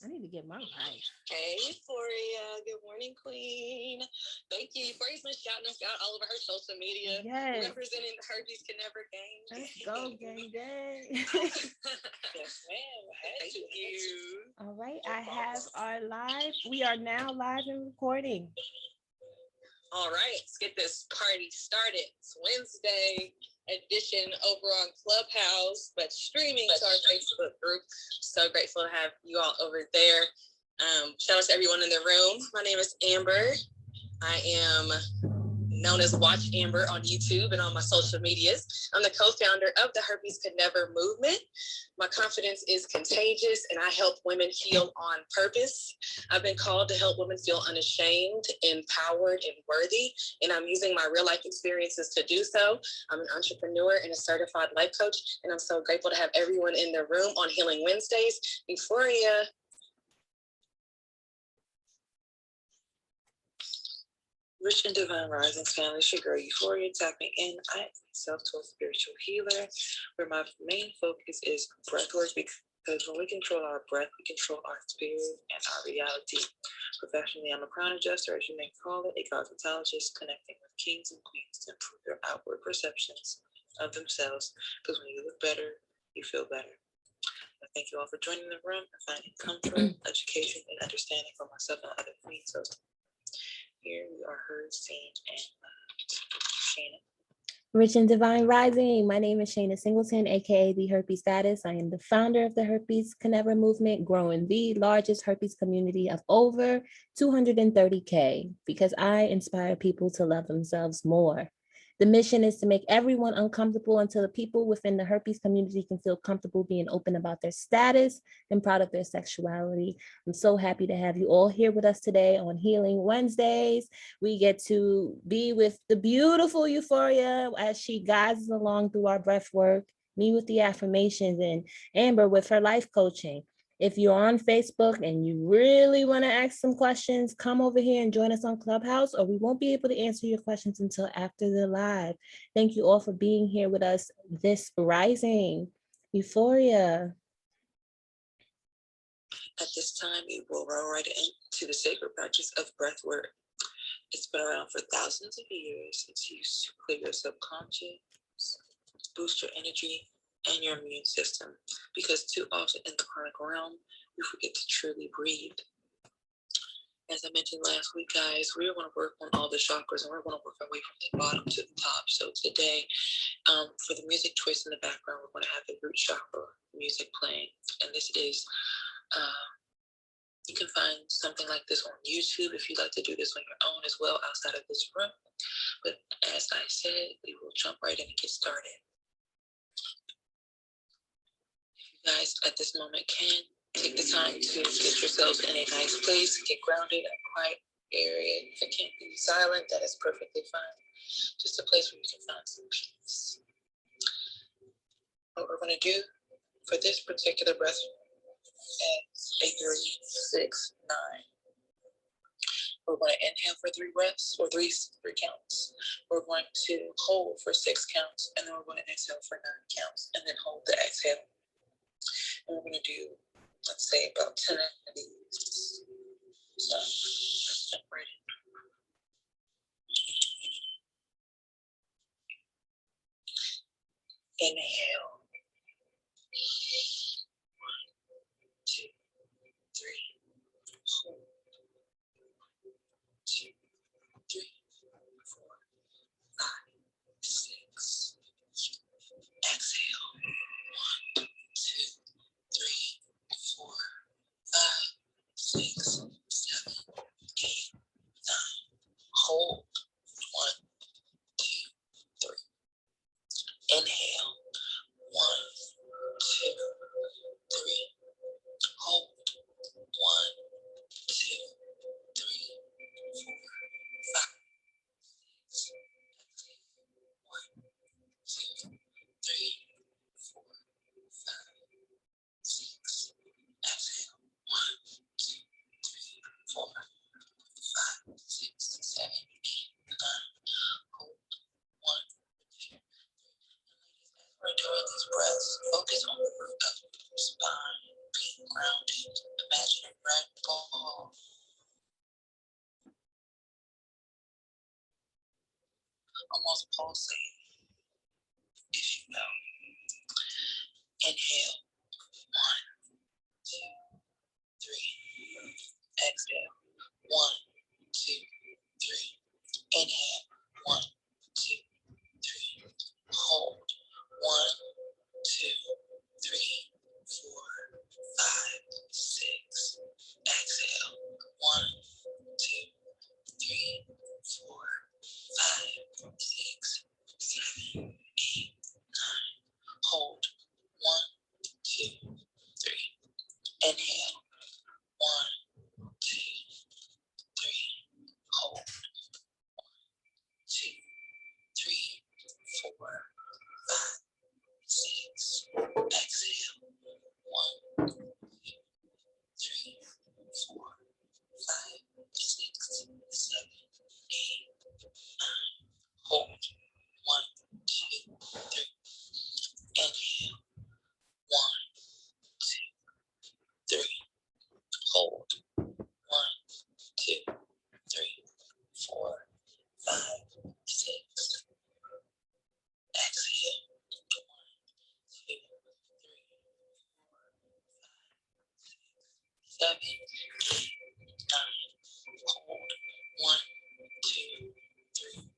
I need to get my life. Hey, Euphoria. Good morning, Queen. Thank you. Euphoria's been shouting us out all over her social media. Yes. Representing the Herpes Can Never Gang. Let's go, gang, gang. Yes, ma'am. Thank you. All right, I have our live. We are now live and recording. All right, let's get this party started. It's Wednesday edition over on Clubhouse, but streaming to our Facebook group. So grateful to have you all over there. Shout out to everyone in the room. My name is Amber. I am known as WatchAmber on YouTube and on my social medias. I'm the co-founder of the Herpes Could Never movement. My confidence is contagious and I help women heal on purpose. I've been called to help women feel unashamed, empowered, and worthy, and I'm using my real life experiences to do so. I'm an entrepreneur and a certified life coach, and I'm so grateful to have everyone in the room on Healing Wednesdays. Euphoria. Rich and Divine Risings family, it's your girl Euphoria tapping in. I am a self-taught spiritual healer where my main focus is breathwork, because when we control our breath, we control our spirit and our reality. Professionally, I'm a crown adjuster, as you may call it, a cosmetologist connecting with kings and queens to improve their outward perceptions of themselves, because when you look better, you feel better. I thank you all for joining the room and finding comfort, education, and understanding for myself and other queens. So here we are, heard, seen, and Shana. Rich and Divine Rising. My name is Shana Singleton, aka the Herpes Goddess. I am the founder of the Herpes Can Never movement, growing the largest herpes community of over 230K, because I inspire people to love themselves more. The mission is to make everyone uncomfortable until the people within the herpes community can feel comfortable being open about their status and proud of their sexuality. I'm so happy to have you all here with us today on Healing Wednesdays. We get to be with the beautiful Euphoria as she guides us along through our breath work, me with the affirmations, and Amber with her life coaching. If you're on Facebook and you really want to ask some questions, come over here and join us on Clubhouse, or we won't be able to answer your questions until after the live. Thank you all for being here with us this rising. Euphoria. At this time, we will roll right into the sacred practice of breath work. It's been around for thousands of years. It's used to clear your subconscious, boost your energy, and your immune system, because too often in the karmic realm, we forget to truly breathe. As I mentioned last week, guys, we're going to work on all the chakras, and we're going to work our way from the bottom to the top. So today, for the music choice in the background, we're going to have the root chakra music playing, and this is you can find something like this on YouTube if you'd like to do this on your own as well outside of this room. But as I said, we will jump right in and get started. Guys, at this moment, can take the time to get yourselves in a nice place, get grounded in a quiet area. If it can't be silent, that is perfectly fine. Just a place where you can find some peace. What we're going to do for this particular breath is a 3, 6, 9. We're going to inhale for 3 breaths, or three counts. We're going to hold for 6 counts, and then we're going to exhale for 9 counts, and then hold the exhale. And we're going to do, let's say, about 10 of these. So let's jump right in. Inhale. 1, 2, 3. Hold. 2, 3, 4, 5, 6. Exhale. 1, 2, 3, 4, 5, 6, 7, 8, 9. Hold. 1, 2, 3. Inhale. 1, 2, 3. Hold. 1, 2, 3, 4, 5, 6. 1, 2, 3, 4, 5, 6. Exhale. 1, 2, 3, almost pulsating, if you will. Inhale, 1, 2, 3. Exhale, 1, 2, 3. Inhale, 1, 2, 3. Hold, 1, 2, 3, 4, 5, 6. Exhale, 1, 2, 3, 4, 5, 6, 7, 8, 9. Hold, 1, 2, 3. Inhale, 1, 2, 3. Hold, 2, 3, 4, 5, 6. Exhale, 1, 2, 3, 4, 5, 6, 7, 8, 9. Hold, 1, 2, 3. Inhale, 1, 2, 3. Hold, 1, 2, 3, 4, 5, 6. Exhale, 1, 2, 3, 4, 5, 6, 7, 8, 9. Hold, 1, 2, 3.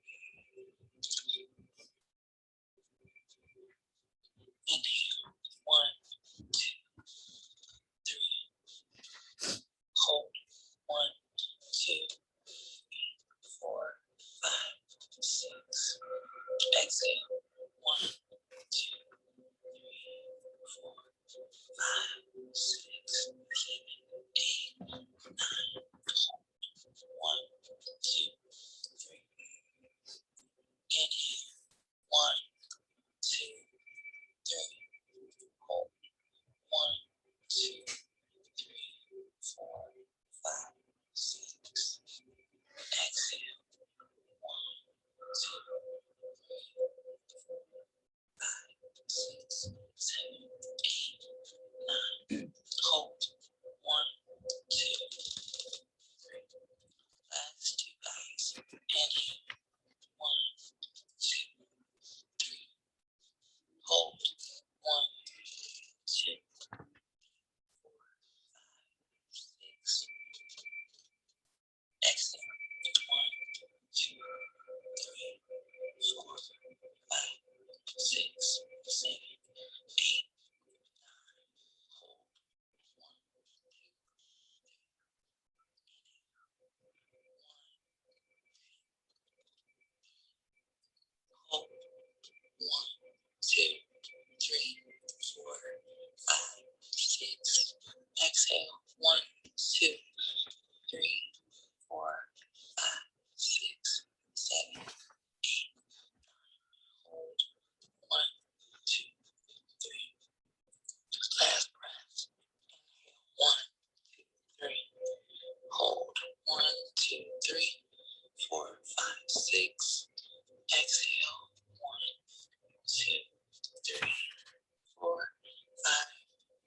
Inhale, 1, 2, 3. Hold, 1, 2, 4, 5, 6. Exhale, 1, 2, 3, 4, 5, 6, 7, 8, 9. Hold, 1, 2, 3. Inhale, 1, 2, 3. Hold, 1, 2, 3, 4, 5, 6. Exhale, 1, 2, 3, 4, 5, 6, 7, 8, 9. Hold, 1, 2, 3. Last 2 eyes. Inhale, 1, 2, 3. Hold, 1, 2, 4, 5, 6. Exhale, 1, 2, 3, 4, 5, 6, 7, 8. Hold, 1, hold, 1, 2, 3, 4, 5, 6. Exhale, 1, 2, 3, 4, 5, 6, 7. Hold, 1, 2, 3. Last breath. 1, 2, 3. Hold, 1, 2, 3, 4, 5, 6. Exhale, 1, 2, 3, 4, 5,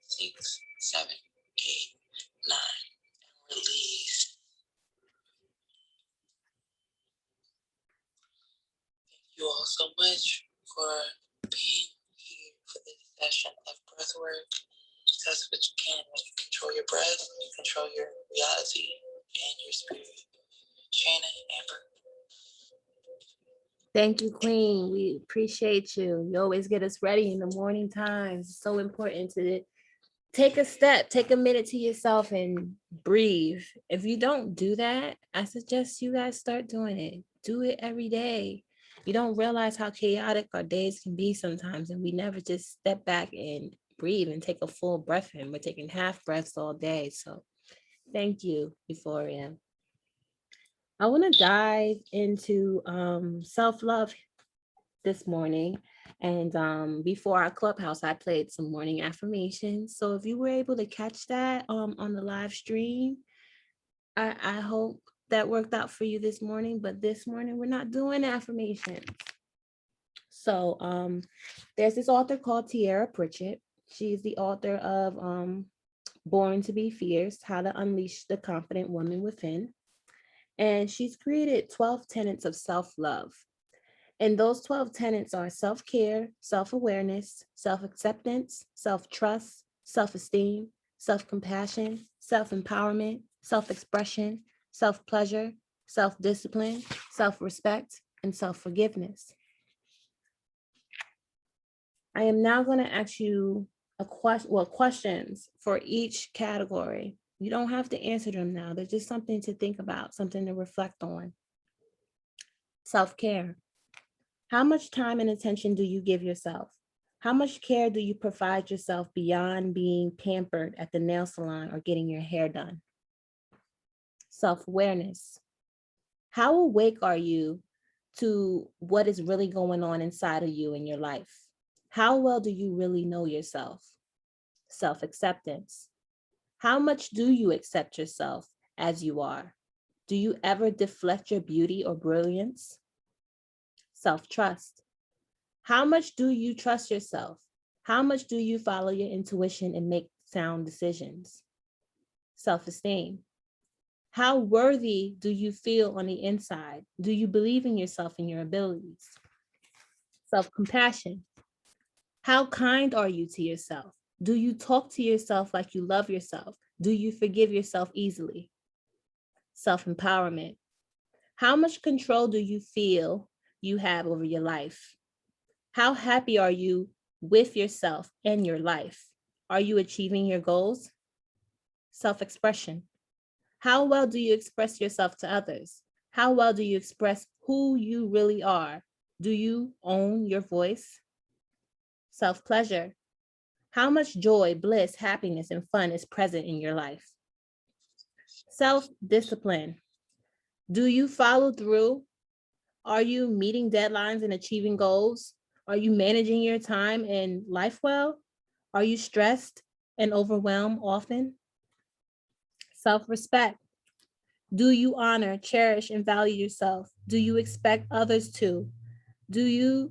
6, 7, 8, 9. And release. Thank you all so much for being here for this session of breathwork. That's what you can when you control your breath, you control your reality and your spirit. Shayna, Amber. Thank you, Queen. We appreciate you. You always get us ready in the morning times. It's so important to take a step, take a minute to yourself and breathe. If you don't do that, I suggest you guys start doing it. Do it every day. You don't realize how chaotic our days can be sometimes, and we never just step back and breathe and take a full breath in. We're taking half breaths all day. So thank you, Euphoria. I want to dive into self-love this morning. And before our clubhouse, I played some morning affirmations. So if you were able to catch that on the live stream, I hope that worked out for you this morning. But this morning, we're not doing affirmations. So there's this author called Tierra Pritchett. She's the author of Born to Be Fierce, How to Unleash the Confident Woman Within. And she's created 12 tenets of self-love. And those 12 tenets are self-care, self-awareness, self-acceptance, self-trust, self-esteem, self-compassion, self-empowerment, self-expression, self-pleasure, self-discipline, self-respect, and self-forgiveness. I am now going to ask you questions for each category. You don't have to answer them now. They're just something to think about, something to reflect on. Self-care. How much time and attention do you give yourself? How much care do you provide yourself beyond being pampered at the nail salon or getting your hair done? Self-awareness. How awake are you to what is really going on inside of you in your life? How well do you really know yourself? Self-acceptance. How much do you accept yourself as you are? Do you ever deflect your beauty or brilliance? Self-trust. How much do you trust yourself? How much do you follow your intuition and make sound decisions? Self-esteem. How worthy do you feel on the inside? Do you believe in yourself and your abilities? Self-compassion. How kind are you to yourself? Do you talk to yourself like you love yourself? Do you forgive yourself easily? Self-empowerment. How much control do you feel you have over your life? How happy are you with yourself and your life? Are you achieving your goals? Self-expression. How well do you express yourself to others? How well do you express who you really are? Do you own your voice? Self-pleasure. How much joy, bliss, happiness, and fun is present in your life? Self-discipline. Do you follow through? Are you meeting deadlines and achieving goals? Are you managing your time and life well? Are you stressed and overwhelmed often? Self-respect. Do you honor, cherish, and value yourself? Do you expect others to? Do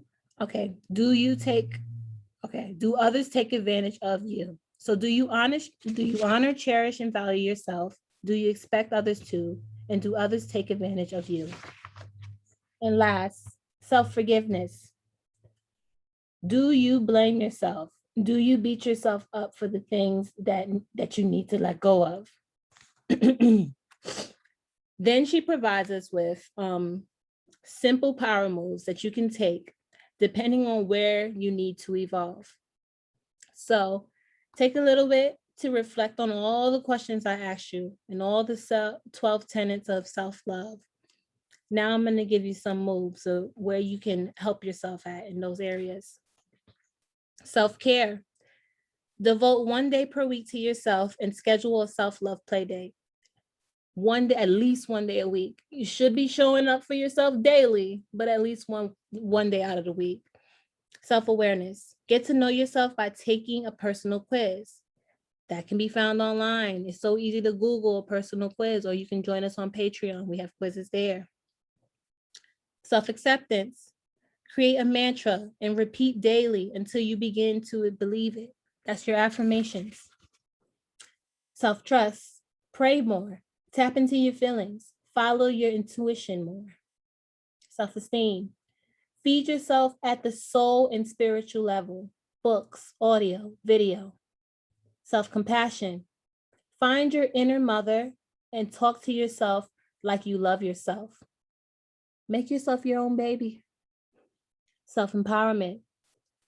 others take advantage of you? So do you honor, cherish, and value yourself? Do you expect others to? And do others take advantage of you? And last, self-forgiveness. Do you blame yourself? Do you beat yourself up for the things that you need to let go of? Then she provides us with simple power moves that you can take depending on where you need to evolve. So take a little bit to reflect on all the questions I asked you and all the 12 tenets of self-love. Now I'm going to give you some moves of where you can help yourself at in those areas. Self-care. Devote 1 day per week to yourself and schedule a self-love play day. 1 day, at least 1 day a week. You should be showing up for yourself daily, but at least one day out of the week. Self-awareness. Get to know yourself by taking a personal quiz. That can be found online. It's so easy to Google a personal quiz, or you can join us on Patreon. We have quizzes there. Self-acceptance. Create a mantra and repeat daily until you begin to believe it. That's your affirmations. Self-trust. Pray more. Tap into your feelings. Follow your intuition more. Self-esteem. Feed yourself at the soul and spiritual level. Books, audio, video. Self-compassion. Find your inner mother and talk to yourself like you love yourself. Make yourself your own baby. Self-empowerment.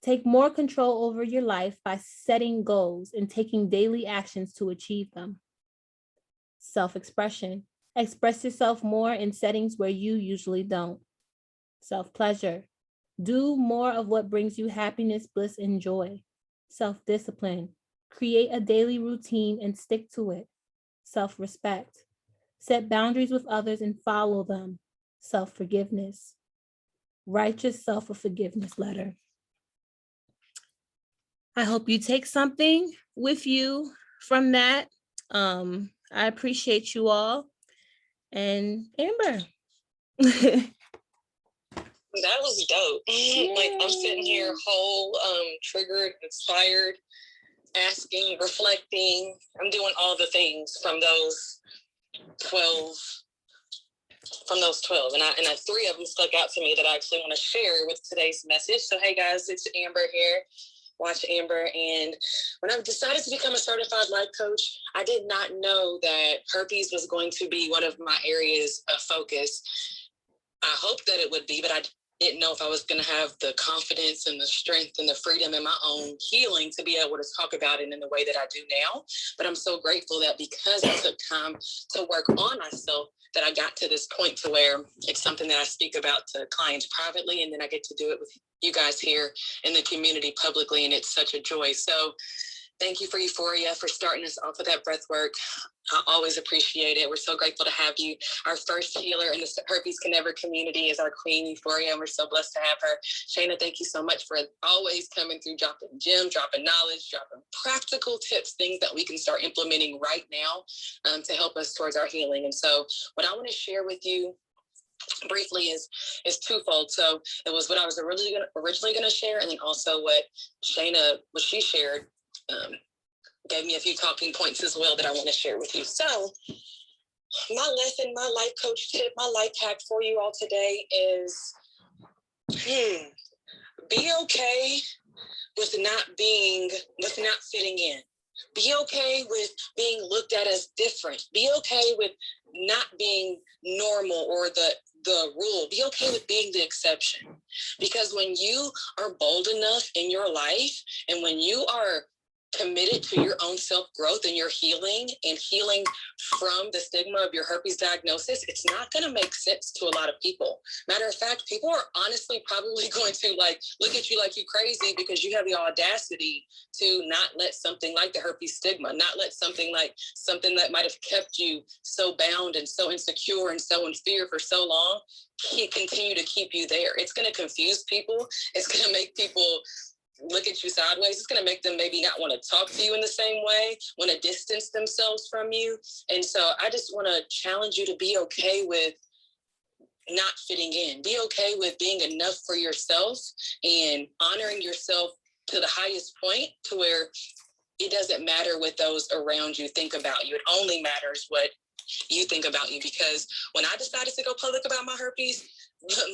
Take more control over your life by setting goals and taking daily actions to achieve them. Self-expression. Express yourself more in settings where you usually don't. Self-pleasure. Do more of what brings you happiness, bliss, and joy. Self-discipline. Create a daily routine and stick to it. Self-respect. Set boundaries with others and follow them. Self-forgiveness. Write yourself a forgiveness letter. I hope you take something with you from that. I appreciate you all. And Amber. That was dope. Like, I'm sitting here whole, triggered, inspired, asking, reflecting. I'm doing all the things from those 12 from those 12. And I 3 of them stuck out to me that I actually want to share with today's message. So, hey guys, it's Amber here, WatchAmber. And when I decided to become a certified life coach, I did not know that herpes was going to be one of my areas of focus. I hoped that it would be, but I didn't know if I was going to have the confidence and the strength and the freedom in my own healing to be able to talk about it in the way that I do now. But I'm so grateful that because I took time to work on myself, that I got to this point to where it's something that I speak about to clients privately, and then I get to do it with you guys here in the community publicly, and it's such a joy. So thank you for Euphoria for starting us off with that breath work. I always appreciate it. We're so grateful to have you. Our first healer in the Herpes Can Never community is our queen, Euphoria, and we're so blessed to have her. Shayna, thank you so much for always coming through, dropping gems, dropping knowledge, dropping practical tips, things that we can start implementing right now to help us towards our healing. And so what I want to share with you briefly is twofold. So it was what I was originally going to share, and then also what she shared gave me a few talking points as well that I want to share with you. So my lesson, my life coach tip, my life hack for you all today is be okay with not fitting in. Be okay with being looked at as different. Be okay with not being normal or the rule. Be okay with being the exception. Because when you are bold enough in your life, and when you are committed to your own self-growth and your healing and healing from the stigma of your herpes diagnosis, it's not going to make sense to a lot of people. Matter of fact, people are honestly probably going to look at you like you crazy because you have the audacity to not let something like the herpes stigma, not let something that might have kept you so bound and so insecure and so in fear for so long, continue to keep you there. It's going to confuse people. It's going to make people look at you sideways. It's going to make them maybe not want to talk to you in the same way, want to distance themselves from you. And so I just want to challenge you to be okay with not fitting in. Be okay with being enough for yourself and honoring yourself to the highest point, to where it doesn't matter what those around you think about you. It only matters what you think about you. Because when I decided to go public about my herpes,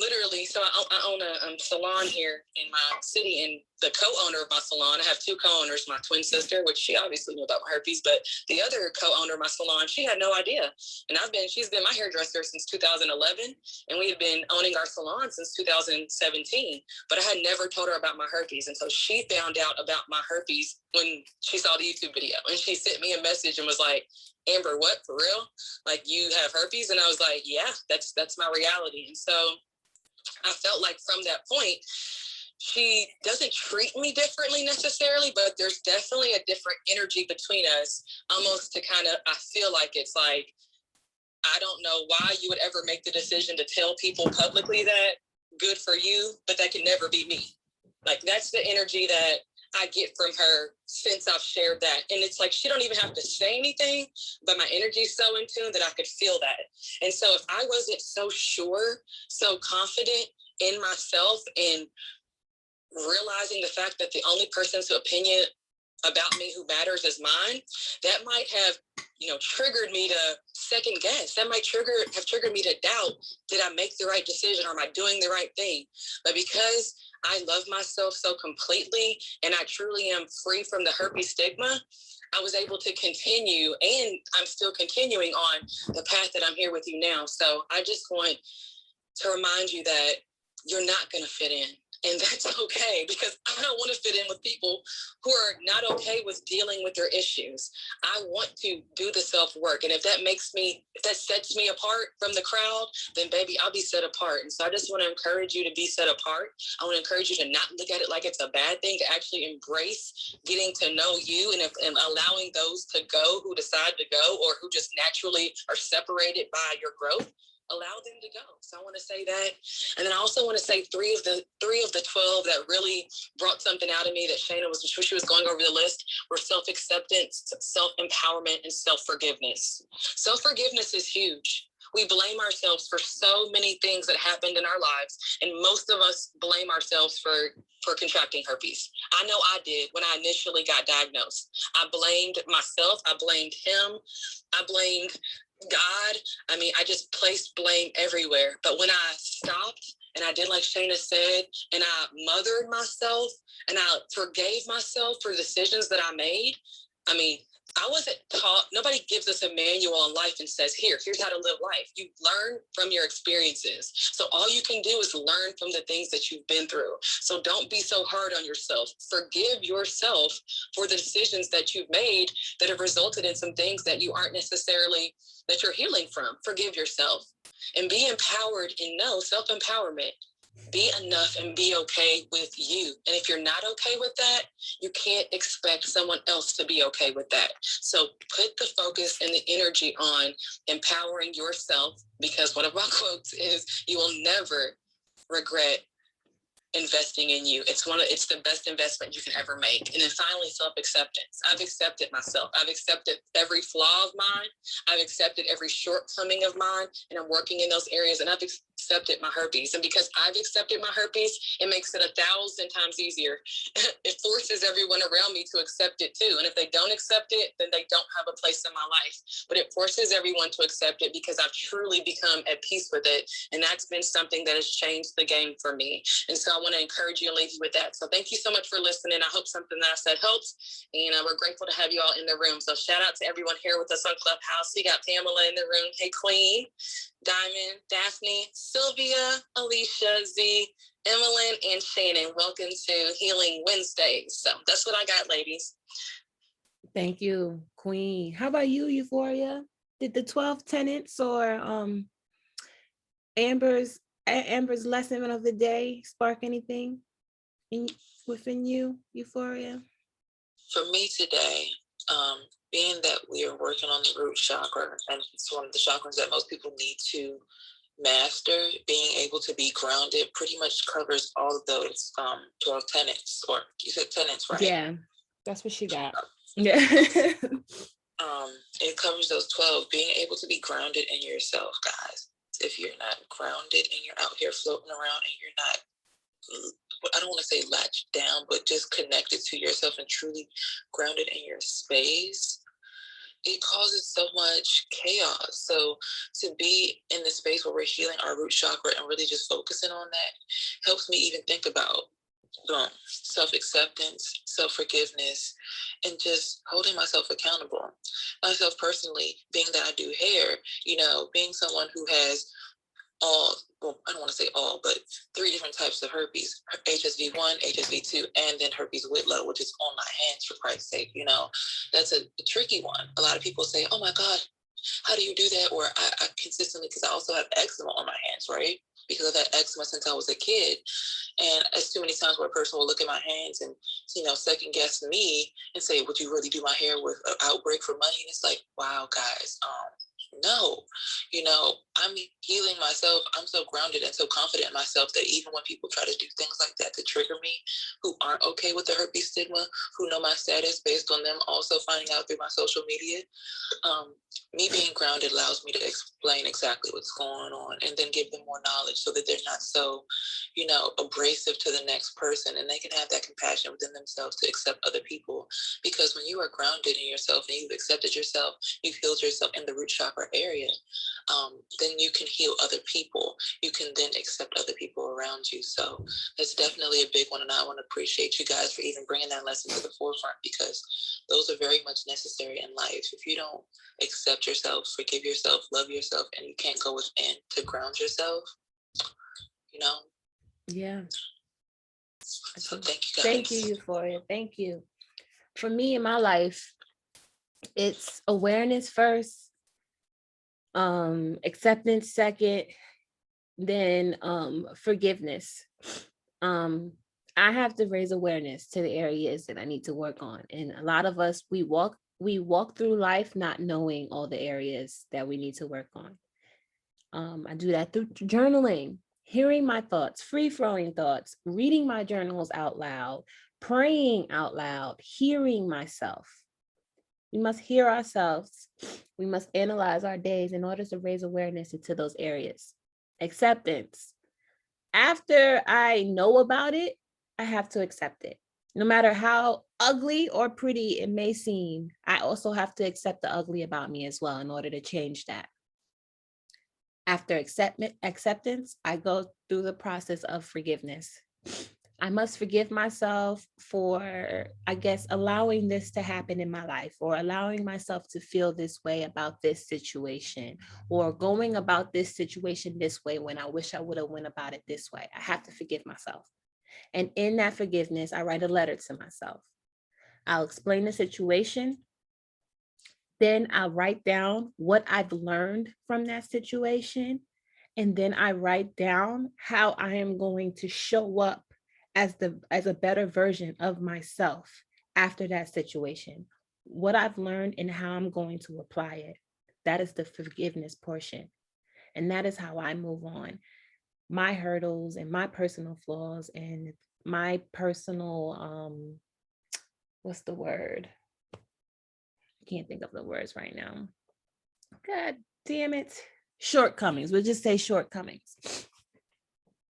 literally, so I own a salon here in my city, and the co-owner of my salon, I have 2 co-owners, my twin sister, which she obviously knew about my herpes, but the other co-owner of my salon, she had no idea. And she's been my hairdresser since 2011, and we had been owning our salon since 2017, but I had never told her about my herpes until she found out about my herpes when she saw the YouTube video. And she sent me a message and was like, Amber, what, for real? Like, you have herpes? And I was like, yeah, that's my reality. And so I felt like from that point, she doesn't treat me differently necessarily, but there's definitely a different energy between us, almost to kind of, I feel like it's like, I don't know why you would ever make the decision to tell people publicly that, good for you, but that can never be me. Like, that's the energy that I get from her since I've shared that. And it's like, she don't even have to say anything, but my energy is so in tune that I could feel that. And so if I wasn't so sure, so confident in myself, and realizing the fact that the only person's opinion about me who matters is mine, that might have, triggered me to second guess. That might have triggered me to doubt, did I make the right decision, or am I doing the right thing? But because I love myself so completely, and I truly am free from the herpes stigma, I was able to continue, and I'm still continuing on the path that I'm here with you now. So I just want to remind you that you're not going to fit in. And that's okay, because I don't want to fit in with people who are not okay with dealing with their issues. I want to do the self-work. And if that sets me apart from the crowd, then baby, I'll be set apart. And so I just want to encourage you to be set apart. I want to encourage you to not look at it like it's a bad thing, to actually embrace getting to know you, and allowing those to go who decide to go, or who just naturally are separated by your growth. Allow them to go. So I want to say that. And then I also want to say 3 of the 12 that really brought something out of me that Shayna was, she was going over the list, were self-acceptance, self-empowerment, and self-forgiveness. Self-forgiveness is huge. We blame ourselves for so many things that happened in our lives. And most of us blame ourselves for contracting herpes. I know I did when I initially got diagnosed. I blamed myself. I blamed him. I blamed God, I mean, I just placed blame everywhere. But when I stopped and I did like Shayna said, and I mothered myself and I forgave myself for decisions that I made, I mean, I wasn't taught, nobody gives us a manual on life and says, here's how to live life. You learn from your experiences. So all you can do is learn from the things that you've been through. So don't be so hard on yourself. Forgive yourself for the decisions that you've made that have resulted in some things that you aren't necessarily, that you're healing from. Forgive yourself and be empowered and know self-empowerment. Be enough and be okay with you. And if you're not okay with that, you can't expect someone else to be okay with that. So put the focus and the energy on empowering yourself, because one of my quotes is, you will never regret investing in you. It's the best investment you can ever make. And then finally, self-acceptance. I've accepted myself. I've accepted every flaw of mine. I've accepted every shortcoming of mine, and I'm working in those areas. And I've accepted my herpes. And because I've accepted my herpes, it makes it 1,000 times easier. It forces everyone around me to accept it too. And if they don't accept it, then they don't have a place in my life. But it forces everyone to accept it because I've truly become at peace with it. And that's been something that has changed the game for me. And so I want to encourage you and leave you with that. So thank you so much for listening. I hope something that I said helps. And we're grateful to have you all in the room. So shout out to everyone here with us on Clubhouse. We got Pamela in the room. Hey, Queen, Diamond, Daphne, Sylvia, Alicia, Z, Emmeline, and Shannon. Welcome to Healing Wednesdays. So that's what I got, ladies. Thank you, Queen. How about you, Euphoria? Did the 12 tenets or Amber's lesson of the day spark anything within you, Euphoria? For me today, being that we are working on the root chakra, and it's one of the chakras that most people need to master, being able to be grounded pretty much covers all of those 12 tenets, or you said tenets, right? Yeah, that's what she got. Yeah. It covers those 12, being able to be grounded in yourself, guys. If you're not grounded and you're out here floating around and you're not, I don't want to say latched down, but just connected to yourself and truly grounded in your space, it causes so much chaos. So to be in the space where we're healing our root chakra and really just focusing on that helps me even think about self-acceptance, self-forgiveness, and just holding myself accountable. Myself personally, being that I do hair, being someone who has I don't want to say all, but 3 different types of herpes, HSV1, HSV2, and then herpes whitlow, which is on my hands, for Christ's sake. That's a tricky one. A lot of people say, oh my God, how do you do that? Or I consistently, because I also have eczema on my hands, right? Because I've had eczema since I was a kid. And it's too many times where a person will look at my hands and, second guess me and say, would you really do my hair with an outbreak for money? And it's like, wow, guys, no, I'm healing myself. I'm so grounded and so confident in myself that even when people try to do things like that to trigger me, who aren't okay with the herpes stigma, who know my status based on them also finding out through my social media, me being grounded allows me to explain exactly what's going on and then give them more knowledge so that they're not so, abrasive to the next person, and they can have that compassion within themselves to accept other people. Because when you are grounded in yourself and you've accepted yourself, you've healed yourself in the root chakra area, then you can heal other people. You can then accept other people around you. So that's definitely a big one, and I want to appreciate you guys for even bringing that lesson to the forefront, because those are very much necessary in life. If you don't accept yourself, forgive yourself, love yourself, and you can't go within to ground yourself, Yeah. So thank you guys. Thank you, Euphoria. Thank you. For me in my life, it's awareness first, acceptance second, then forgiveness. I have to raise awareness to the areas that I need to work on. And a lot of us, we walk through life not knowing all the areas that we need to work on. I do that through journaling, hearing my thoughts, free-flowing thoughts, reading my journals out loud, praying out loud, hearing myself. We must hear ourselves. We must analyze our days in order to raise awareness into those areas. Acceptance. After I know about it, I have to accept it. No matter how ugly or pretty it may seem, I also have to accept the ugly about me as well in order to change that. After acceptance, I go through the process of forgiveness. I must forgive myself for, I guess, allowing this to happen in my life, or allowing myself to feel this way about this situation, or going about this situation this way when I wish I would have went about it this way. I have to forgive myself. And in that forgiveness, I write a letter to myself. I'll explain the situation. Then I'll write down what I've learned from that situation. And then I write down how I am going to show up as a better version of myself after that situation. What I've learned and how I'm going to apply it. That is the forgiveness portion. And that is how I move on. My hurdles and my personal flaws and my personal what's the word? I can't think of the words right now. God damn it. Shortcomings. We'll just say shortcomings.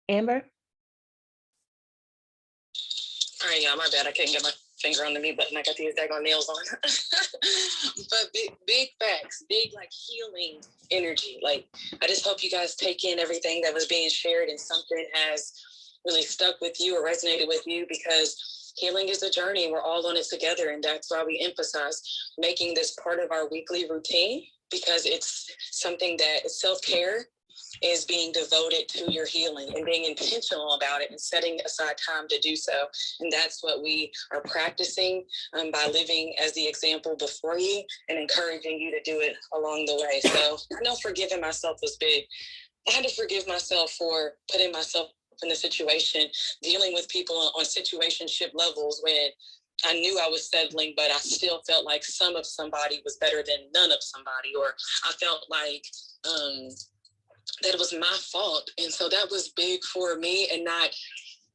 Amber? All right, y'all, my bad. I couldn't get my finger on the mute button. I got these daggone nails on. But big facts, big like healing energy. Like, I just hope you guys take in everything that was being shared and something has really stuck with you or resonated with you, because healing is a journey. We're all on it together. And that's why we emphasize making this part of our weekly routine, because it's something that self-care is being devoted to your healing and being intentional about it and setting aside time to do so. And that's what we are practicing by living as the example before you and encouraging you to do it along the way. So I know forgiving myself was big. I had to forgive myself for putting myself in the situation, dealing with people on situationship levels when I knew I was settling, but I still felt like some of somebody was better than none of somebody, or I felt like that it was my fault. And so that was big for me, and not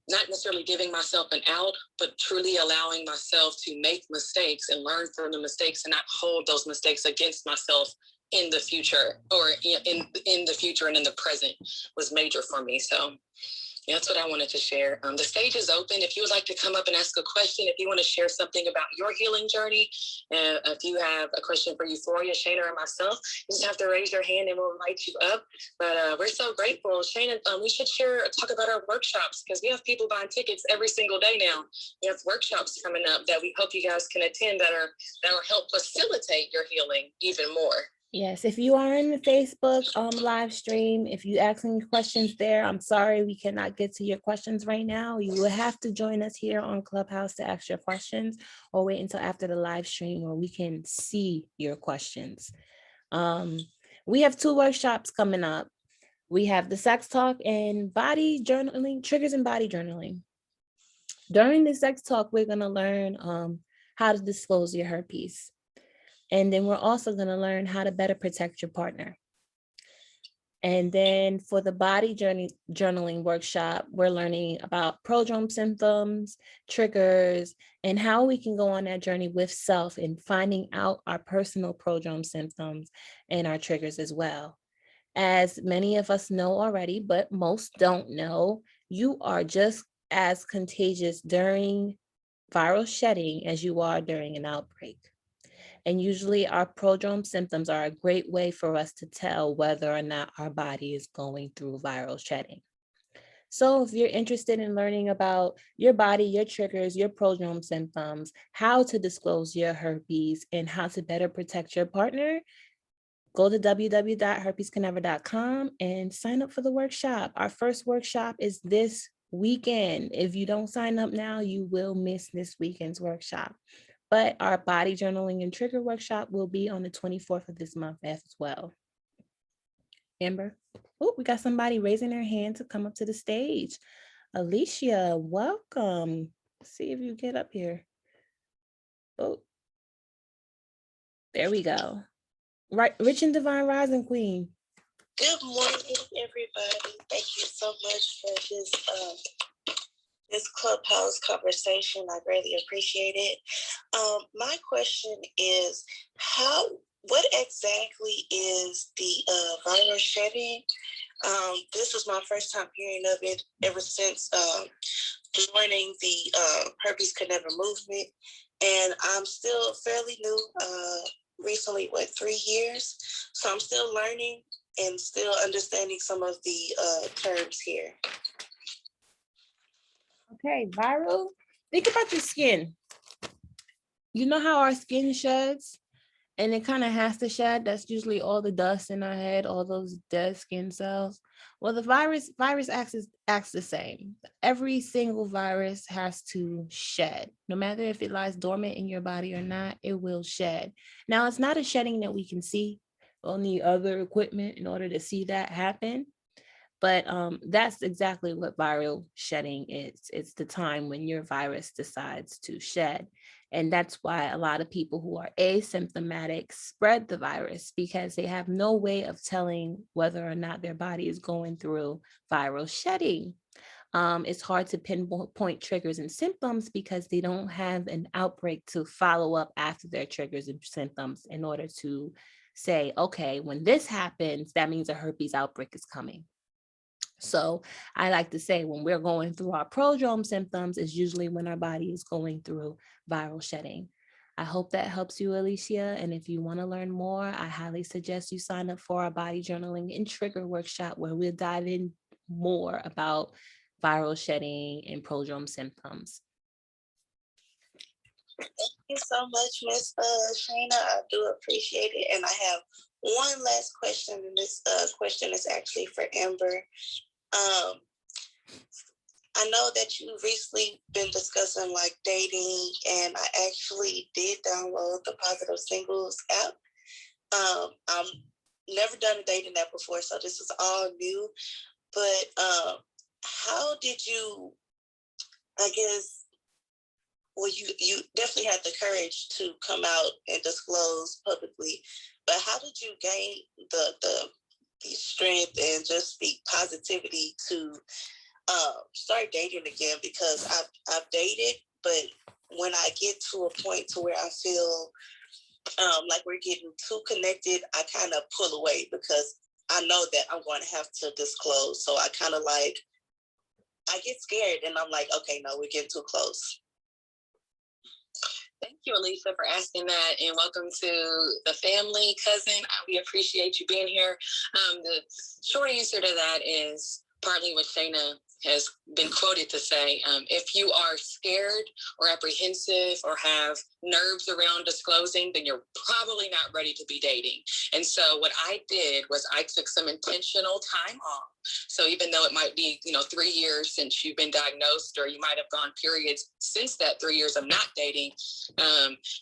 necessarily giving myself an out, but truly allowing myself to make mistakes and learn from the mistakes and not hold those mistakes against myself in the future, or in the future and in the present was major for me. So that's what I wanted to share. The stage is open. If you would like to come up and ask a question, if you want to share something about your healing journey, and if you have a question for Euphoria, Shayna, or myself, you just have to raise your hand and we'll invite you up. But we're so grateful. Shayna, we should talk about our workshops, because we have people buying tickets every single day now. We have workshops coming up that we hope you guys can attend that will help facilitate your healing even more. Yes, if you are in the Facebook live stream, if you ask any questions there, I'm sorry we cannot get to your questions right now. You will have to join us here on Clubhouse to ask your questions, or wait until after the live stream where we can see your questions. We have 2 workshops coming up. We have the sex talk and body journaling, triggers and body journaling. During the sex talk, we're going to learn how to disclose your herpes. And then we're also going to learn how to better protect your partner. And then for the body journaling workshop, we're learning about prodrome symptoms, triggers, and how we can go on that journey with self and finding out our personal prodrome symptoms and our triggers as well. As many of us know already, but most don't know, you are just as contagious during viral shedding as you are during an outbreak. And usually our prodrome symptoms are a great way for us to tell whether or not our body is going through viral shedding. So if you're interested in learning about your body, your triggers, your prodrome symptoms, how to disclose your herpes, and how to better protect your partner, go to www.herpescanever.com and sign up for the workshop. Our first workshop is this weekend. If you don't sign up now, you will miss this weekend's workshop. But our body journaling and trigger workshop will be on the 24th of this month as well. Amber? Oh, we got somebody raising their hand to come up to the stage. Alicia, welcome. See if you get up here. Oh, there we go. Right, Rich and Divine Rising Queen. Good morning, everybody. Thank you so much for this Clubhouse conversation. I greatly appreciate it. My question is, what exactly is the viral shedding? This is my first time hearing of it ever since joining the Herpes Could Never movement, and I'm still fairly new. Recently, 3 years? So I'm still learning and still understanding some of the terms here. Okay, viral. Think about your skin. You know how our skin sheds? And it kind of has to shed. That's usually all the dust in our head, all those dead skin cells. Well, the virus acts the same. Every single virus has to shed. No matter if it lies dormant in your body or not, it will shed. Now, it's not a shedding that we can see. We'll need other equipment in order to see that happen. But that's exactly what viral shedding is. It's the time when your virus decides to shed. And that's why a lot of people who are asymptomatic spread the virus, because they have no way of telling whether or not their body is going through viral shedding. It's hard to pinpoint triggers and symptoms because they don't have an outbreak to follow up after their triggers and symptoms in order to say, okay, when this happens, that means a herpes outbreak is coming. So I like to say when we're going through our prodrome symptoms is usually when our body is going through viral shedding. I hope that helps you, Alicia. And if you want to learn more, I highly suggest you sign up for our body journaling and trigger workshop, where we'll dive in more about viral shedding and prodrome symptoms. Thank you so much, Miss Shayna. I do appreciate it. And I have one last question, and this question is actually for Amber. I know that you've recently been discussing like dating, and I actually did download the Positive Singles app. I'm never done a dating app before, so this is all new. But how did you, I guess, well, you definitely had the courage to come out and disclose publicly, but how did you gain the strength and just the positivity to start dating again? Because I've dated, but when I get to a point to where I feel like we're getting too connected, I kind of pull away because I know that I'm going to have to disclose. So I kind of like, I get scared and I'm like, okay, no, we're getting too close. Thank you, Alicia, for asking that, and welcome to the family, cousin. We appreciate you being here. The short answer to that is partly what Shayna has been quoted to say. If you are scared or apprehensive or have nerves around disclosing, then you're probably not ready to be dating. And so what I did was I took some intentional time off. So even though it might be, 3 years since you've been diagnosed, or you might have gone periods since that 3 years of not dating,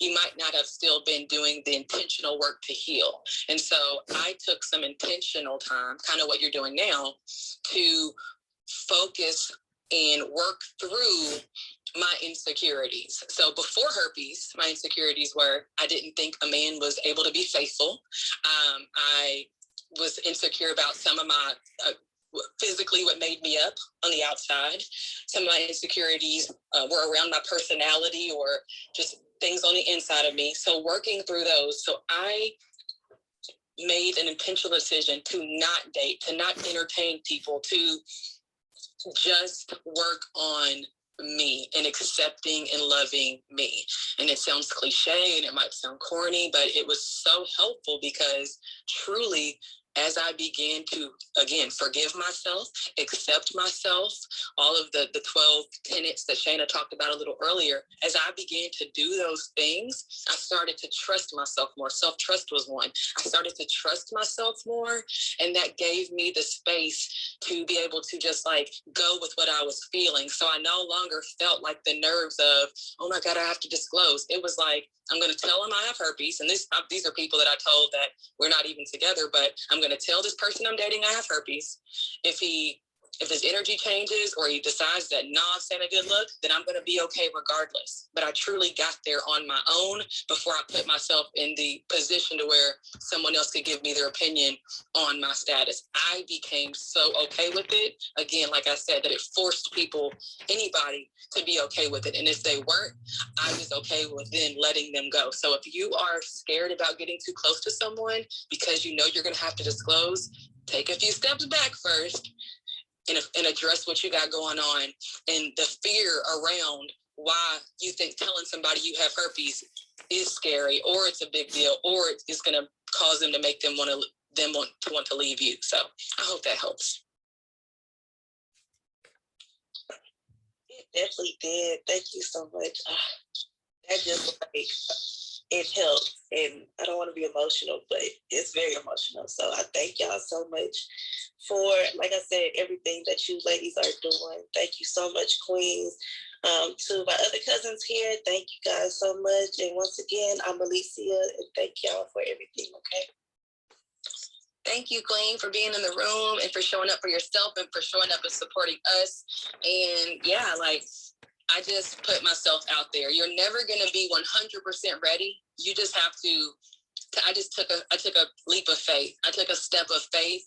you might not have still been doing the intentional work to heal. And so I took some intentional time, kind of what you're doing now, to focus and work through my insecurities. So before herpes, my insecurities were I didn't think a man was able to be faithful. I was insecure about some of my physically what made me up on the outside. Some of my insecurities were around my personality or just things on the inside of me. So working through those. So I made an intentional decision to not date, to not entertain people, to just work on me and accepting and loving me. And it sounds cliche and it might sound corny, but it was so helpful because truly, as I began to, again, forgive myself, accept myself, all of the 12 tenets that Shayna talked about a little earlier, as I began to do those things, I started to trust myself more. Self-trust was one. I started to trust myself more, and that gave me the space to be able to just like go with what I was feeling. So I no longer felt like the nerves of, oh my God, I have to disclose. It was like, I'm going to tell him I have herpes. And these are people that I told that we're not even together, but I'm going to tell this person I'm dating I have herpes. If his energy changes or he decides that, no, I've seen a good look, then I'm going to be okay regardless. But I truly got there on my own before I put myself in the position to where someone else could give me their opinion on my status. I became so okay with it. Again, like I said, that it forced people, anybody, to be okay with it. And if they weren't, I was okay with then letting them go. So if you are scared about getting too close to someone because you know you're going to have to disclose, take a few steps back first. and address what you got going on, and the fear around why you think telling somebody you have herpes is scary, or it's a big deal, or it's going to cause them to make them want to leave you. So I hope that helps. It definitely did. Thank you so much. That just like, it helps. And I don't want to be emotional, but it's very emotional. So I thank y'all so much for, like I said, everything that you ladies are doing. Thank you so much, queens. To my other cousins here, thank you guys so much. And once again, I'm Alicia, and thank y'all for everything, okay? Thank you, Queen, for being in the room and for showing up for yourself and for showing up and supporting us. And yeah, like, I just put myself out there. You're never going to be 100% ready. You just have to I took a leap of faith. I took a step of faith,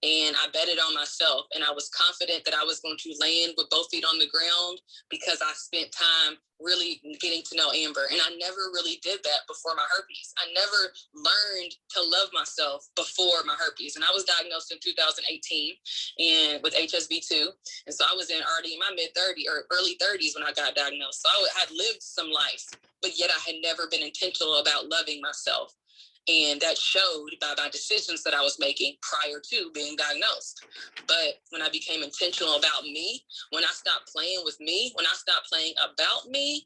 and I betted on myself, and I was confident that I was going to land with both feet on the ground because I spent time really getting to know Amber. And I never really did that before my herpes. I never learned to love myself before my herpes. And I was diagnosed in 2018 and with HSV2. And so I was already in my mid-30s or early 30s when I got diagnosed. So I had lived some life, but yet I had never been intentional about loving myself. And that showed by my decisions that I was making prior to being diagnosed. But when I became intentional about me, when I stopped playing with me, when I stopped playing about me,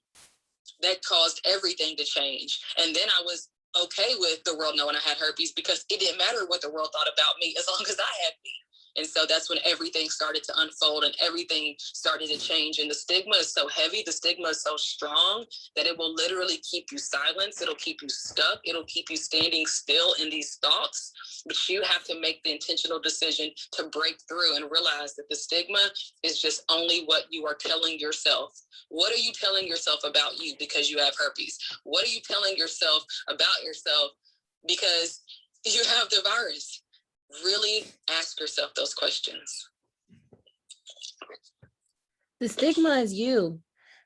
that caused everything to change. And then I was okay with the world knowing I had herpes because it didn't matter what the world thought about me as long as I had me. And so that's when everything started to unfold and everything started to change. And the stigma is so heavy, the stigma is so strong that it will literally keep you silenced. It'll keep you stuck. It'll keep you standing still in these thoughts. But you have to make the intentional decision to break through and realize that the stigma is just only what you are telling yourself. What are you telling yourself about you because you have herpes? What are you telling yourself about yourself because you have the virus? Really ask yourself those questions. The stigma is you.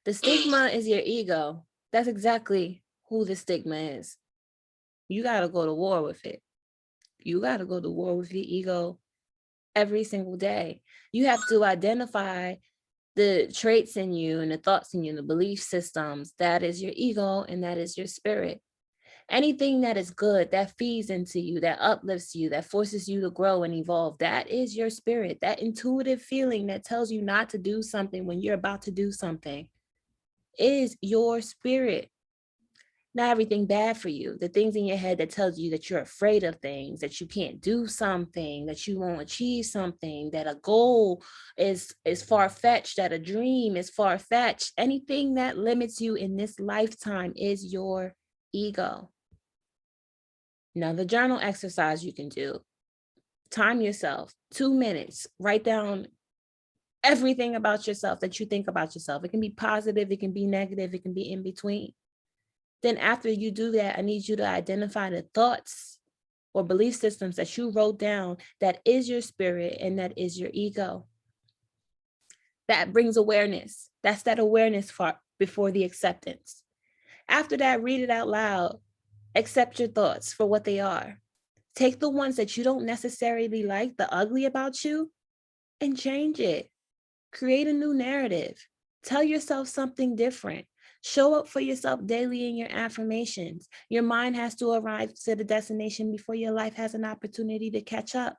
The stigma is your ego. That's exactly who the stigma is. You got to go to war with it. You got to go to war with your ego every single day. You have to identify the traits in you and the thoughts in you and the belief systems. That is your ego and that is your spirit. Anything that is good, that feeds into you, that uplifts you, that forces you to grow and evolve, that is your spirit. That intuitive feeling that tells you not to do something when you're about to do something is your spirit. Not everything bad for you. The things in your head that tells you that you're afraid of things, that you can't do something, that you won't achieve something, that a goal is far-fetched, that a dream is far-fetched. Anything that limits you in this lifetime is your ego. Now, the journal exercise you can do, time yourself 2 minutes, write down everything about yourself that you think about yourself. It can be positive, it can be negative, it can be in between. Then after you do that, I need you to identify the thoughts or belief systems that you wrote down that is your spirit and that is your ego. That brings awareness. That's that awareness part before the acceptance. After that, read it out loud. Accept your thoughts for what they are. Take the ones that you don't necessarily like, the ugly about you, and change it. Create a new narrative. Tell yourself something different. Show up for yourself daily in your affirmations. Your mind has to arrive to the destination before your life has an opportunity to catch up.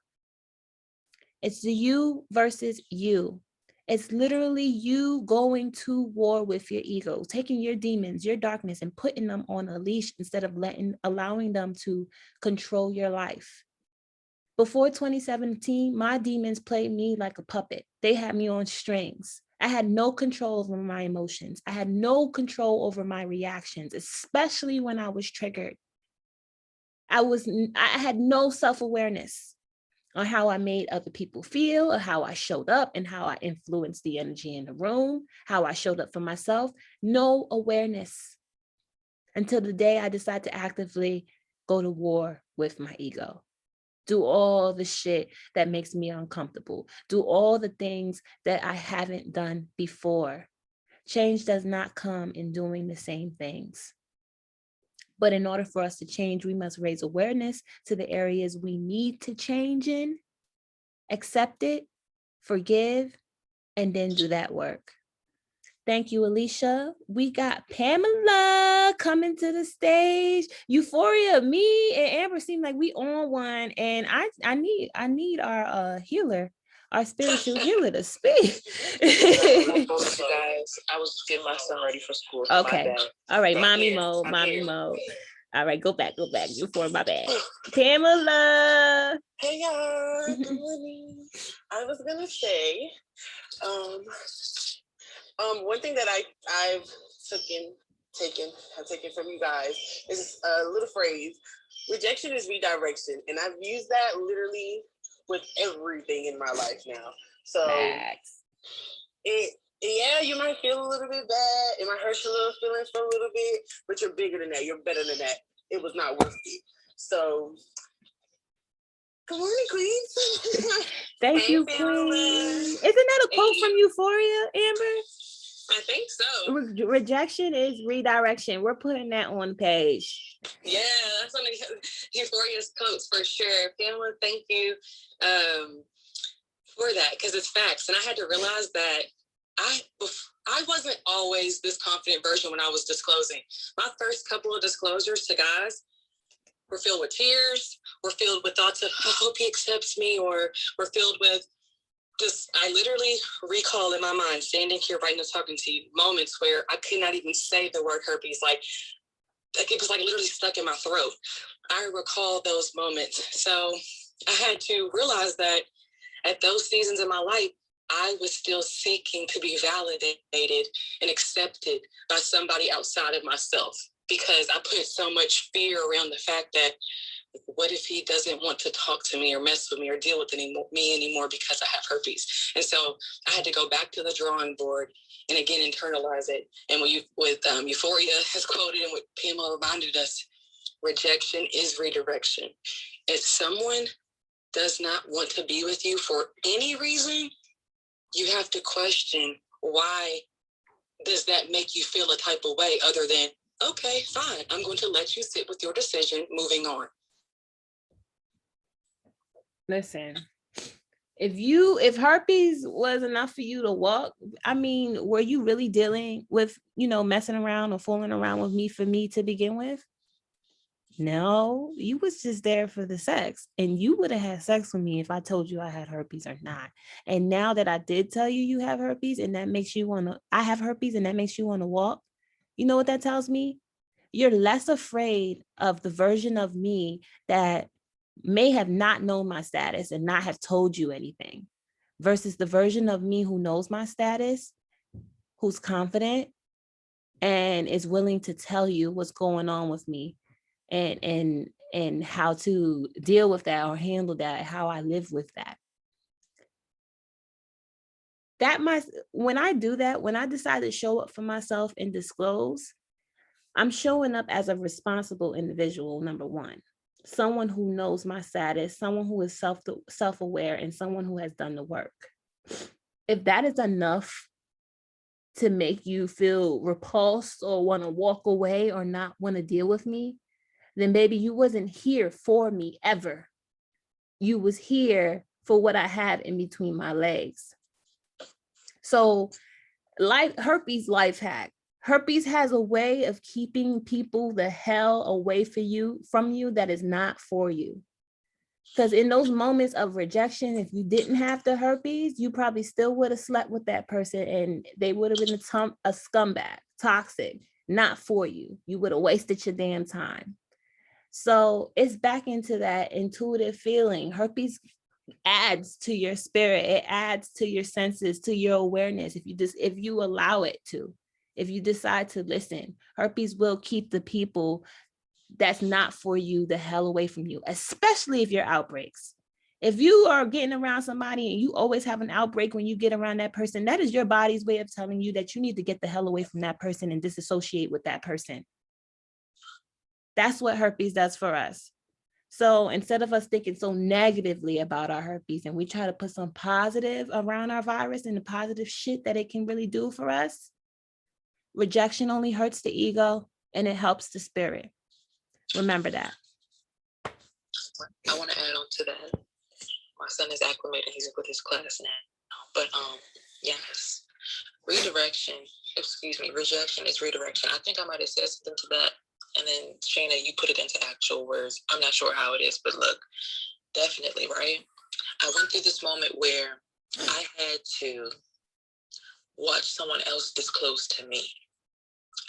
It's the you versus you. It's literally you going to war with your ego, taking your demons, your darkness, and putting them on a leash instead of allowing them to control your life. Before 2017, my demons played me like a puppet. They had me on strings. I had no control over my emotions. I had no control over my reactions, especially when I was triggered. I had no self-awareness on how I made other people feel, or how I showed up and how I influenced the energy in the room, how I showed up for myself. No awareness until the day I decided to actively go to war with my ego. Do all the shit that makes me uncomfortable. Do all the things that I haven't done before. Change does not come in doing the same things. But in order for us to change, we must raise awareness to the areas we need to change in, accept it, forgive, and then do that work. Thank you, Alicia. We got Pamela coming to the stage. Euphoria, me and Amber seem like we on one, and I need our healer, our spiritual healer to speak. I was getting my son ready for school. Okay. All right, mommy mode. All right, go back. Euphoria, my bad. Pamela. Hey y'all, good morning. I was gonna say, one thing that I've taken from you guys is a little phrase. Rejection is redirection, and I've used that literally with everything in my life now. So you might feel a little bit bad. It might hurt your little feelings for a little bit, but you're bigger than that. You're better than that. It was not worth it. So, good morning, Queens. Thank you, Queen. Isn't that a quote from Euphoria, Amber? I think so. Rejection is redirection. We're putting that on the page. Yeah, that's one of Euphoria's quotes for sure. Pamela, thank you for that, because it's facts. And I had to realize that I wasn't always this confident version when I was disclosing. My first couple of disclosures to guys were filled with tears, were filled with thoughts of, I hope he accepts me, or were filled with I literally recall in my mind, standing here right now talking to you, moments where I could not even say the word herpes. Like it was like literally stuck in my throat. I recall those moments. So I had to realize that at those seasons in my life, I was still seeking to be validated and accepted by somebody outside of myself, because I put so much fear around the fact that, what if he doesn't want to talk to me or mess with me or deal with me anymore because I have herpes? And so I had to go back to the drawing board and again internalize it. And with Euphoria has quoted and what Pamela reminded us, rejection is redirection. If someone does not want to be with you for any reason, you have to question, why does that make you feel a type of way other than, okay, fine, I'm going to let you sit with your decision, moving on. Listen, if herpes was enough for you to walk, I mean, were you really dealing with, messing around or fooling around with me for me to begin with? No, you was just there for the sex, and you would have had sex with me if I told you I had herpes or not. And now that I did tell you have herpes and that makes you want to, I have herpes and that makes you want to walk, you know what that tells me? You're less afraid of the version of me that may have not known my status and not have told you anything, versus the version of me who knows my status, who's confident and is willing to tell you what's going on with me and how to deal with that or handle that, how I live with that. When I do that, when I decide to show up for myself and disclose, I'm showing up as a responsible individual, number one. Someone who knows my status, someone who is self-aware, and someone who has done the work. If that is enough to make you feel repulsed or want to walk away or not want to deal with me, then baby, you wasn't here for me ever. You was here for what I had in between my legs. So herpes life hack. Herpes has a way of keeping people the hell away from you that is not for you. Because in those moments of rejection, if you didn't have the herpes, you probably still would have slept with that person and they would have been a scumbag, toxic, not for you. You would have wasted your damn time. So it's back into that intuitive feeling. Herpes adds to your spirit. It adds to your senses, to your awareness. If you allow it to. If you decide to listen, herpes will keep the people that's not for you the hell away from you, especially if you're outbreaks. If you are getting around somebody and you always have an outbreak when you get around that person, that is your body's way of telling you that you need to get the hell away from that person and disassociate with that person. That's what herpes does for us. So instead of us thinking so negatively about our herpes and we try to put some positive around our virus and the positive shit that it can really do for us, rejection only hurts the ego and it helps the spirit. Remember that. I want to add on to that. My son is acclimated. He's with his class now. But yes, rejection is redirection. I think I might have said something to that. And then Shayna, you put it into actual words. I'm not sure how it is, but look, definitely, right? I went through this moment where I had to watch someone else disclose to me.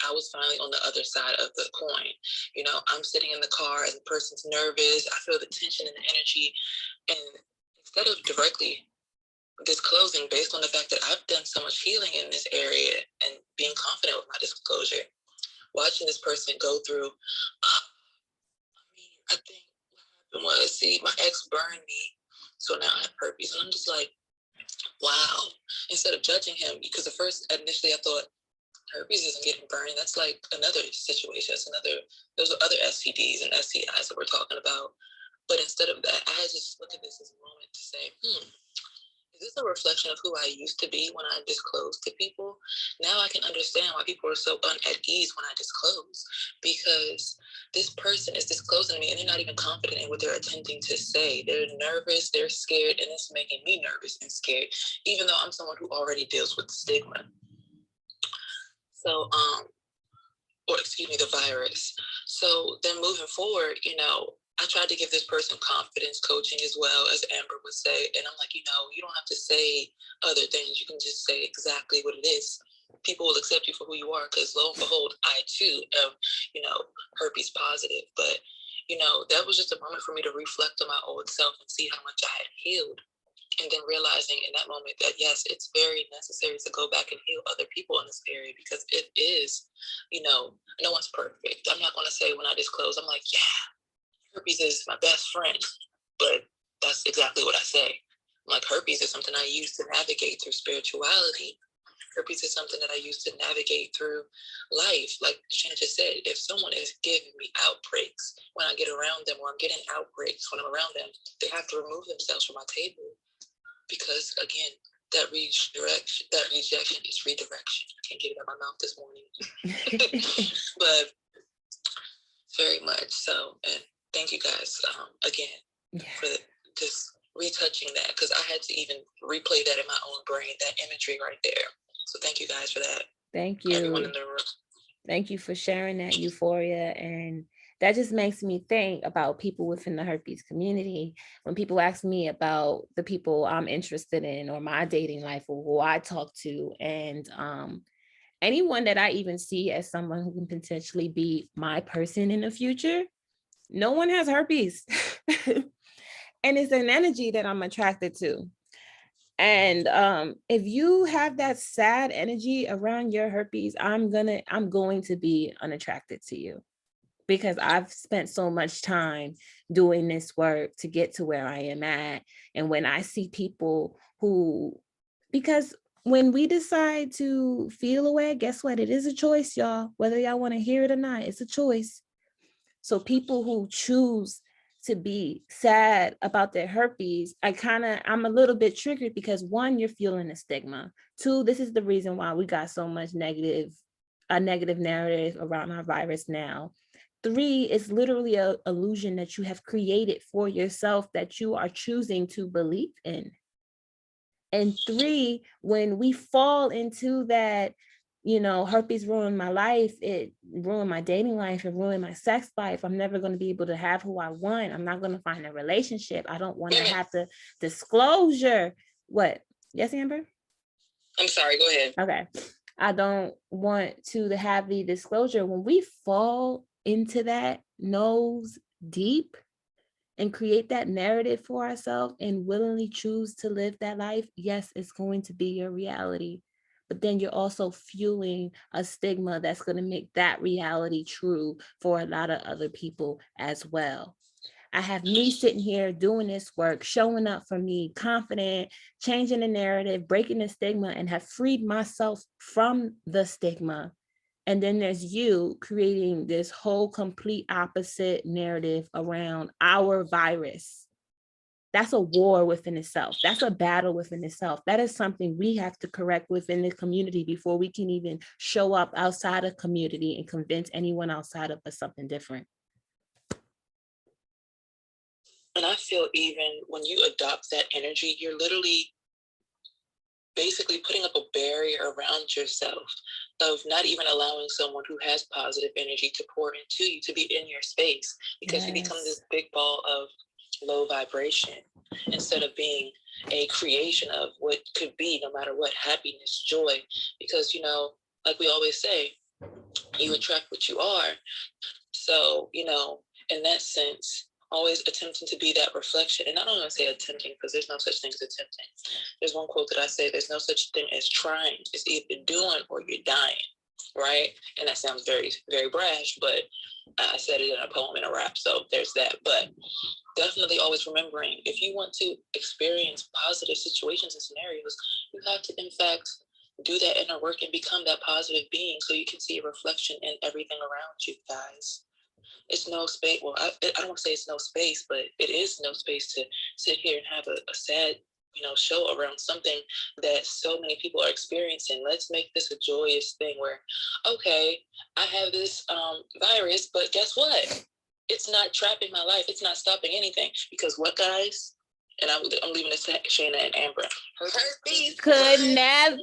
I was finally on the other side of the coin. You know, I'm sitting in the car and the person's nervous. I feel the tension and the energy. And instead of directly disclosing based on the fact that I've done so much healing in this area and being confident with my disclosure, watching this person go through, I think what happened was, see, my ex burned me. So now I have herpes. And I'm just like, wow. Instead of judging him, because at first, initially I thought, herpes isn't getting burned. That's like another situation. Those are other STDs and STIs that we're talking about. But instead of that, I had to just look at this as a moment to say, is this a reflection of who I used to be when I disclosed to people? Now I can understand why people are so at ease when I disclose, because this person is disclosing to me and they're not even confident in what they're attempting to say. They're nervous, they're scared, and it's making me nervous and scared, even though I'm someone who already deals with the stigma. So, the virus. So then moving forward, you know, I tried to give this person confidence coaching as well, as Amber would say. And I'm like, you know, you don't have to say other things. You can just say exactly what it is. People will accept you for who you are, because lo and behold, I too am, you know, herpes positive. But, you know, that was just a moment for me to reflect on my old self and see how much I had healed. And then realizing in that moment that, yes, it's very necessary to go back and heal other people in this area, because it is, you know, no one's perfect. I'm not going to say when I disclose, I'm like, yeah, herpes is my best friend. But that's exactly what I say. I'm like, herpes is something I use to navigate through spirituality. Herpes is something that I use to navigate through life. Like Shannon just said, if someone is giving me outbreaks when I get around them, or I'm getting outbreaks when I'm around them, they have to remove themselves from my table. Because again, that rejection is redirection. I can't get it out of my mouth this morning. But very much so. And thank you guys again for just retouching that, because I had to even replay that in my own brain, that imagery right there. So thank you guys for that. Thank you. Everyone in the room. Thank you for sharing that, Euphoria. And that just makes me think about people within the herpes community. When people ask me about the people I'm interested in, or my dating life, or who I talk to, and anyone that I even see as someone who can potentially be my person in the future, no one has herpes. And it's an energy that I'm attracted to. And if you have that sad energy around your herpes, I'm going to be unattracted to you, because I've spent so much time doing this work to get to where I am at. And when I see people because when we decide to feel away, guess what? It is a choice, y'all. Whether y'all want to hear it or not, it's a choice. So people who choose to be sad about their herpes, I'm a little bit triggered, because one, you're feeling a stigma. Two, this is the reason why we got so much negative narrative around our virus now. Three, it's literally an illusion that you have created for yourself that you are choosing to believe in. And three, when we fall into that, you know, herpes ruined my life, it ruined my dating life, it ruined my sex life, I'm never going to be able to have who I want, I'm not going to find a relationship, I don't want to have the disclosure. What? Yes, Amber? I'm sorry, go ahead. Okay. I don't want to have the disclosure. When we fall into that nose deep and create that narrative for ourselves and willingly choose to live that life, yes, it's going to be your reality. But then you're also fueling a stigma that's going to make that reality true for a lot of other people as well. I have me sitting here doing this work, showing up for me, confident, changing the narrative, breaking the stigma, and have freed myself from the stigma. And then there's you creating this whole complete opposite narrative around our virus. That's a war within itself. That's a battle within itself. That is something we have to correct within the community before we can even show up outside of community and convince anyone outside of us something different. And I feel even when you adopt that energy, you're literally basically putting up a barrier around yourself of not even allowing someone who has positive energy to pour into you, to be in your space, because you become this big ball of low vibration instead of being a creation of what could be, no matter what, happiness, joy. Because, you know, like we always say, you attract what you are. So, you know, in that sense, always attempting to be that reflection. And I don't want to say attempting, because there's no such thing as attempting. There's one quote that I say, there's no such thing as trying. It's either doing or you're dying, right? And that sounds very, very brash, but I said it in a poem and a rap, so there's that. But definitely always remembering, if you want to experience positive situations and scenarios, you have to, in fact, do that inner work and become that positive being so you can see a reflection in everything around you, guys. It's no space. Well, I don't want to say it's no space, but it is no space to sit here and have a sad, you know, show around something that so many people are experiencing. Let's make this a joyous thing where, okay, I have this virus, but guess what? It's not trapping my life. It's not stopping anything. Because what, guys? And I'm leaving this to Shayna and Amber. Herpes could never.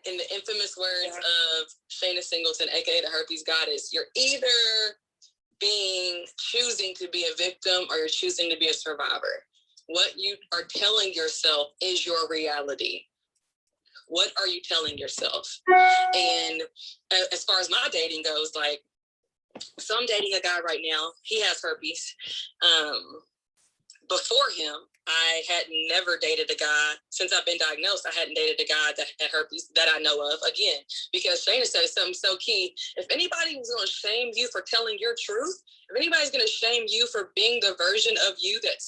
In the infamous words of Shayna Singleton, aka the Herpes Goddess, you're either choosing to be a victim or you're choosing to be a survivor. What you are telling yourself is your reality. What are you telling yourself? And as far as my dating goes, like, so I'm dating a guy right now. He has herpes. Before him, I had never dated a guy. Since I've been diagnosed, I hadn't dated a guy that had herpes that I know of. Again, because Shayna said something so key. If anybody was going to shame you for telling your truth, if anybody's going to shame you for being the version of you that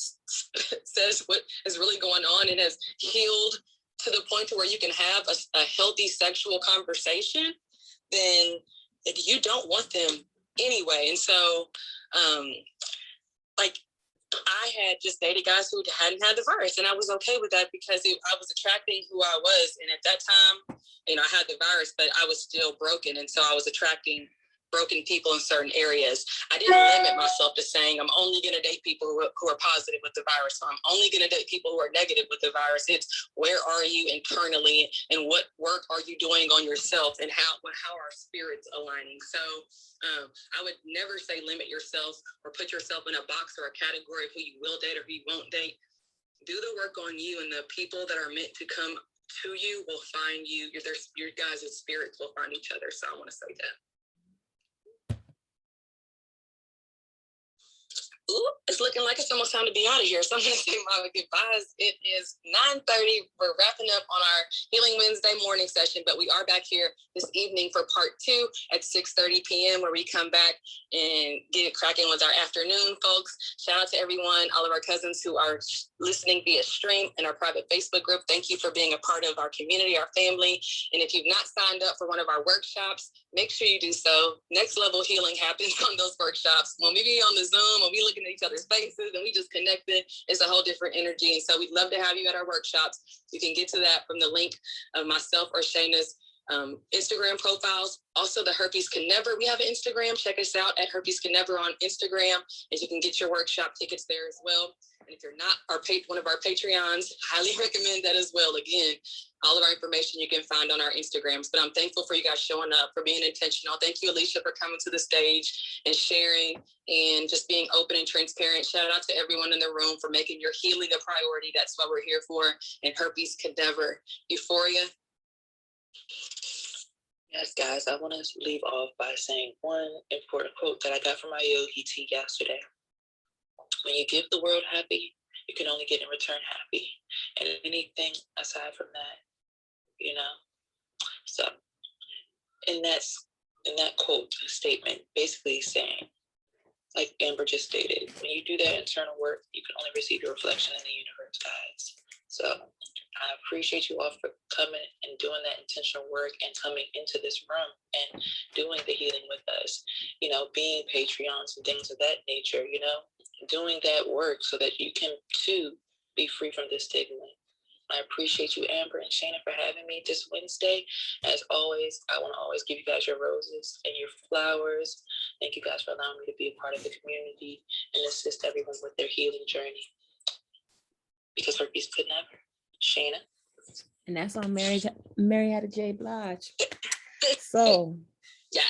says what is really going on and has healed to the point to where you can have a healthy sexual conversation, then you don't want them anyway. And so, like, I had just dated guys who hadn't had the virus, and I was okay with that because I was attracting who I was. And at that time, you know, I had the virus, but I was still broken. And so I was attracting broken people in certain areas. I didn't limit myself to saying I'm only going to date people who are positive with the virus. So I'm only going to date people who are negative with the virus. It's where are you internally and what work are you doing on yourself and how are spirits aligning? So I would never say limit yourself or put yourself in a box or a category of who you will date or who you won't date. Do the work on you, and the people that are meant to come to you will find you. Your guys' spirits will find each other. So I want to say that. Ooh, it's looking like it's almost time to be out of here. So I'm going to say my goodbyes. It is 9:30. We're wrapping up on our Healing Wednesday morning session, but we are back here this evening for part 2 at 6:30 p.m. where we come back and get it cracking with our afternoon, folks. Shout out to everyone, all of our cousins who are listening via stream in our private Facebook group. Thank you for being a part of our community, our family. And if you've not signed up for one of our workshops, make sure you do so. Next level healing happens on those workshops. When we be on the Zoom, when we looking at each other's faces and we just connected, it's a whole different energy. And so we'd love to have you at our workshops. You can get to that from the link of myself or Shayna's Instagram profiles. Also, the Herpes Can Never. We have an Instagram. Check us out at Herpes Can Never on Instagram, and you can get your workshop tickets there as well. And if you're not one of our Patreons, highly recommend that as well. Again, all of our information you can find on our Instagrams. But I'm thankful for you guys showing up, for being intentional. Thank you, Alicia, for coming to the stage and sharing and just being open and transparent. Shout out to everyone in the room for making your healing a priority. That's what we're here for. And Herpes Can Never. Euphoria. Yes, guys, I want to leave off by saying one important quote that I got from my yogi tea yesterday. When you give the world happy, you can only get in return happy. And anything aside from that, you know. So in that quote statement, basically saying, like Amber just stated, when you do that internal work, you can only receive your reflection in the universe, guys. So I appreciate you all for coming and doing that intentional work and coming into this room and doing the healing with us, you know, being Patreons and things of that nature, you know, doing that work so that you can too be free from this stigma. I appreciate you, Amber and Shayna, for having me this Wednesday. As always, I want to always give you guys your roses and your flowers. Thank you guys for allowing me to be a part of the community and assist everyone with their healing journey. because herpes could never. Shayna. And that's on Marietta J. Blige. So, Yeah.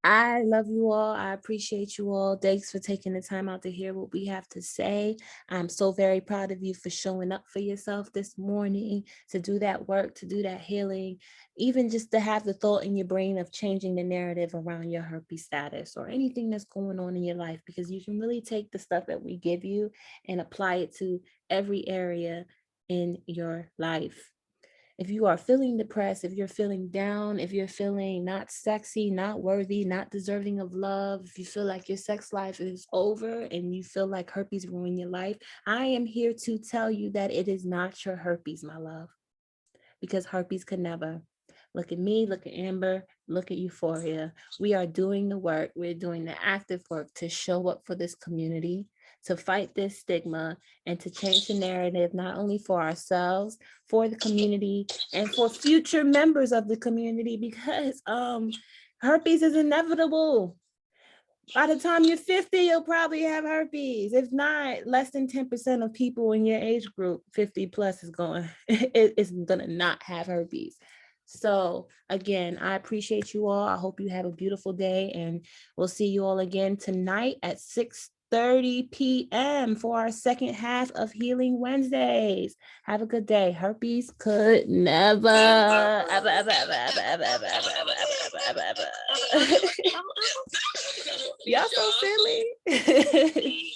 I love you all. I appreciate you all. Thanks for taking the time out to hear what we have to say. I'm so very proud of you for showing up for yourself this morning, to do that work, to do that healing, even just to have the thought in your brain of changing the narrative around your herpes status or anything that's going on in your life, because you can really take the stuff that we give you and apply it to every area in your life. If you are feeling depressed, if you're feeling down, if you're feeling not sexy, not worthy, not deserving of love, if you feel like your sex life is over and you feel like herpes ruined your life, I am here to tell you that it is not your herpes, my love, because herpes could never. Look at me, look at Amber, look at Euphoria. We are doing the work. We're doing the active work to show up for this community, to fight this stigma, and to change the narrative, not only for ourselves, for the community, and for future members of the community, because herpes is inevitable. By the time you're 50, you'll probably have herpes. If not, less than 10% of people in your age group, 50 plus, is going to not have herpes. So again, I appreciate you all. I hope you have a beautiful day, and we'll see you all again tonight at 6:30 p.m. for our second half of Healing Wednesdays. Have a good day. Herpes could never. Y'all so silly.